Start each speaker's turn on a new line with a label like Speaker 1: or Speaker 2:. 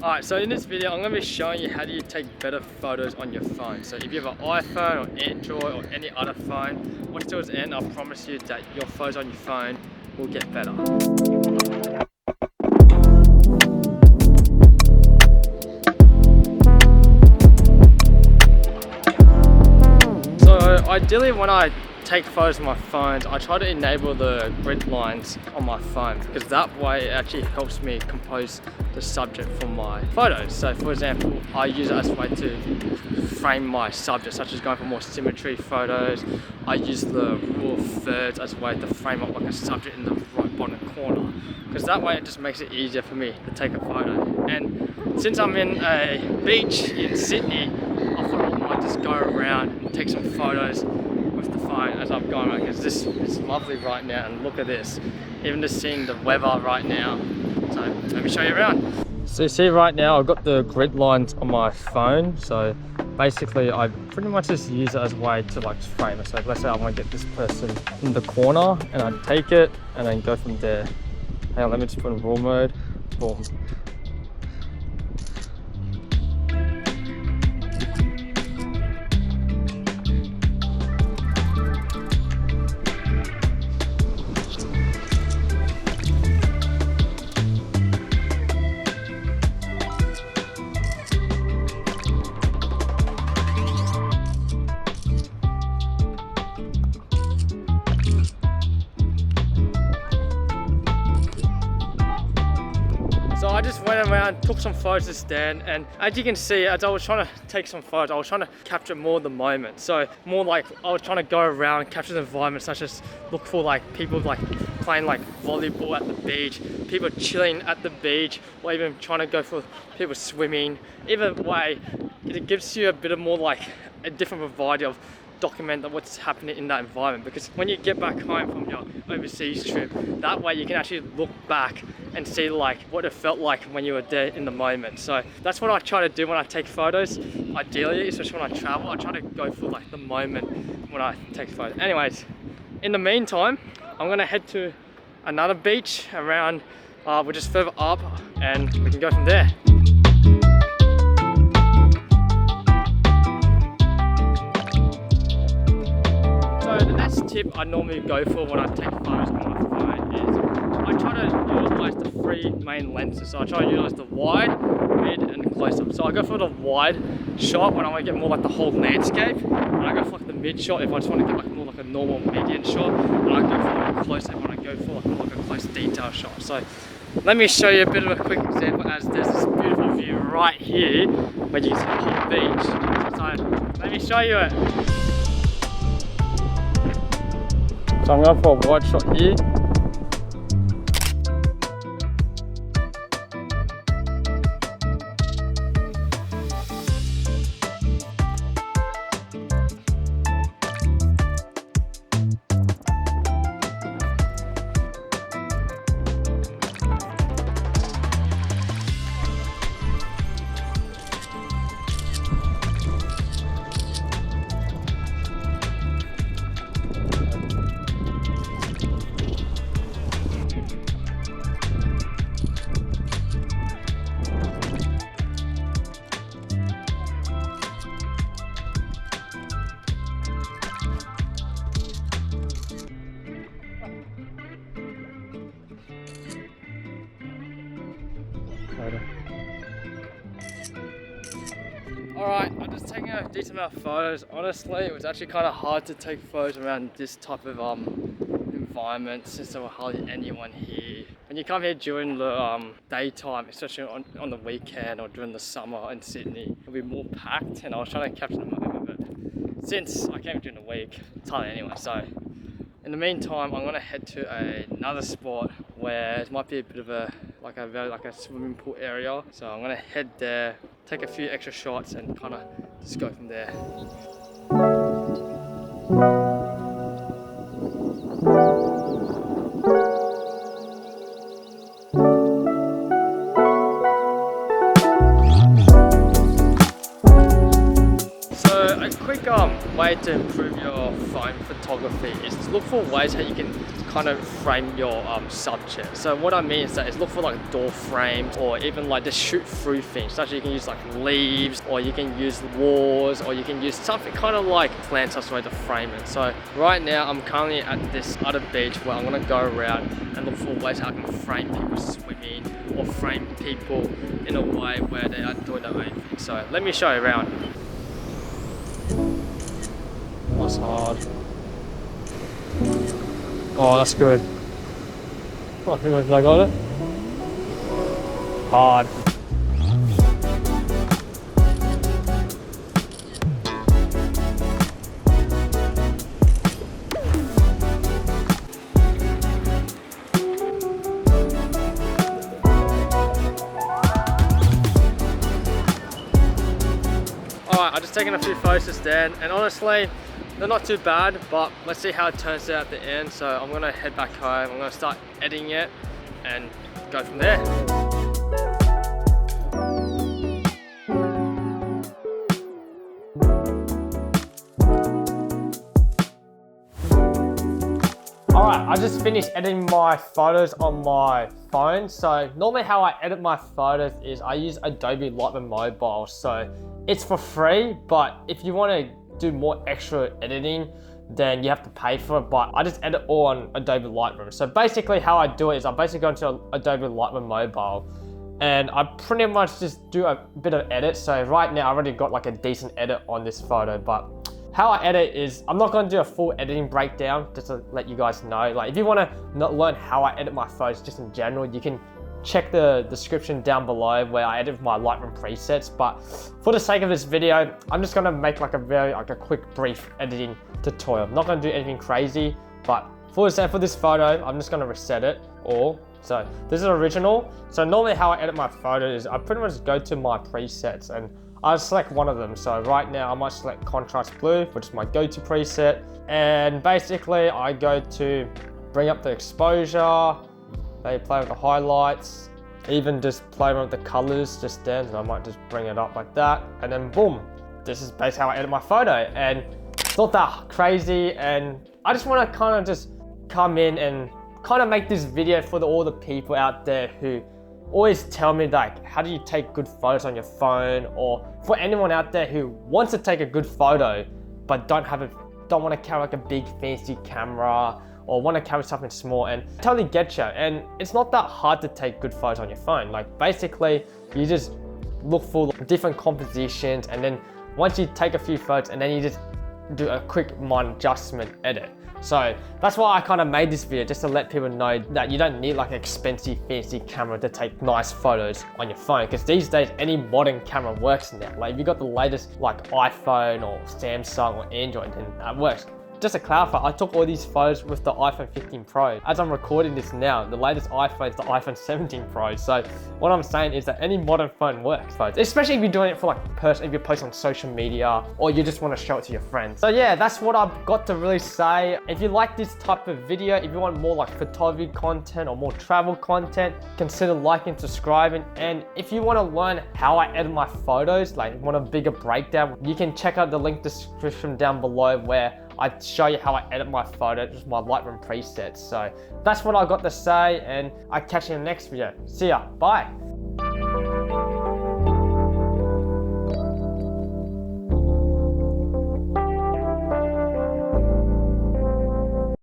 Speaker 1: Alright, so in this video I'm going to be showing you how do you take better photos on your phone. So if you have an iPhone or Android or any other phone, watch towards the end, I'll promise you that your photos on your phone will get better. So ideally when I take photos on my phone, I try to enable the grid lines on my phone because that way it actually helps me compose the subject for my photos. So for example, I use it as a way to frame my subject, such as going for more symmetry photos. I use the rule of thirds as a way to frame up like a subject in the right bottom corner, because that way it just makes it easier for me to take a photo. And since I'm in a beach in Sydney, I thought I might just go around and take some photos with the phone as I'm going around, because this is lovely right now, and look at this, even just seeing the weather right now. So let me show you around. So you see right now I've got the grid lines on my phone, so basically I pretty much just use it as a way to like frame it. So let's say I want to get this person in the corner, and I take it and then go from there. Hang on, let me just put in raw mode. Boom. So I just went around, took some photos to stand, and as you can see, as I was trying to take some photos, I was trying to capture more of the moment. So more like I was trying to go around, capture the environment, such as look for like people like playing like volleyball at the beach, people chilling at the beach, or even trying to go for people swimming. Either way, it gives you a bit of more like a different variety of document what's happening in that environment, because when you get back home from your overseas trip, that way you can actually look back and see like what it felt like when you were there in the moment. So that's what I try to do when I take photos. Ideally, especially when I travel, I try to go for like the moment when I take photos. Anyways, in the meantime, I'm gonna head to another beach around which is further up, and we can go from there. Tip I normally go for when I take photos on my phone is I try to utilize the three main lenses. So I try to utilize the wide, mid, and close up. So I go for the wide shot when I want to get more like the whole landscape, and I go for like the mid shot if I just want to get like more like a normal median shot, and I go for like a close up when I go for like more like a close detail shot. So let me show you a bit of a quick example, as there's this beautiful view right here where you can see the whole beach. So let me show you it. So I'm going for a wide shot here. Alright, I'm just taking a decent amount of photos. Honestly, it was actually kind of hard to take photos around this type of environment since there were hardly anyone here. When you come here during the daytime, especially on the weekend or during the summer in Sydney, it'll be more packed, and I was trying to capture the moment, but since I came during the week, it's hardly anyone. So in the meantime, I'm gonna head to another spot where it might be a bit of a swimming pool area. So I'm gonna head there, take a few extra shots, and kind of just go from there. So a quick quick way to improve your phone photography is to look for ways how you can kind of frame your subject. So what I mean is that is look for like door frames, or even like just shoot through things. Such as you can use like leaves, or you can use walls, or you can use something kind of like plants as a way to frame it. So right now I'm currently at this other beach where I'm gonna go around and look for ways how I can frame people swimming, or frame people in a way where they are doing their own thing. So let me show you around. That's hard. Oh, that's good. I think I got it. Hard. Alright, I've just taken a few photos just then, and honestly, they're not too bad, but let's see how it turns out at the end. So I'm gonna head back home, I'm gonna start editing it and go from there. Alright, I just finished editing my photos on my phone. So normally how I edit my photos is I use Adobe Lightroom Mobile. So it's for free, but if you want to do more extra editing, then you have to pay for it. But I just edit all on Adobe Lightroom. So basically how I do it is I basically go into Adobe Lightroom Mobile and I pretty much just do a bit of edit. So right now I already got like a decent edit on this photo, but how I edit is, I'm not gonna do a full editing breakdown, just to let you guys know. Like if you wanna learn how I edit my photos just in general, you can check the description down below where I edit my Lightroom presets. But for the sake of this video, I'm just gonna make like a quick brief editing tutorial. I'm not gonna do anything crazy, but for this photo, I'm just gonna reset it all. So this is original. So normally how I edit my photos is I pretty much go to my presets and I'll select one of them. So right now I might select contrast blue, which is my go-to preset. And basically I go to bring up the exposure, maybe play with the highlights, even just play with the colors just then. So I might just bring it up like that. And then boom, this is basically how I edit my photo. And it's not that crazy. And I just want to kind of just come in and kind of make this video for all the people out there who always tell me like, how do you take good photos on your phone? Or for anyone out there who wants to take a good photo, but don't want to carry like a big fancy camera, or want to carry something small, and I totally get you. And it's not that hard to take good photos on your phone. Like basically, you just look for different compositions, and then once you take a few photos, and then you just do a quick minor adjustment edit. So that's why I kind of made this video, just to let people know that you don't need like an expensive fancy camera to take nice photos on your phone, because these days any modern camera works now. Like if you got the latest like iPhone or Samsung or Android, then that works. Just to clarify, I took all these photos with the iPhone 15 Pro. As I'm recording this now, the latest iPhone is the iPhone 17 Pro. So what I'm saying is that any modern phone works, especially if you're doing it for like if you post on social media, or you just want to show it to your friends. So yeah, that's what I've got to really say. If you like this type of video, if you want more like photography content or more travel content, consider liking, subscribing. And if you want to learn how I edit my photos, like want a bigger breakdown, you can check out the link description down below where I show you how I edit my photos with my Lightroom presets. So that's what I got to say, and I'll catch you in the next video. See ya, bye.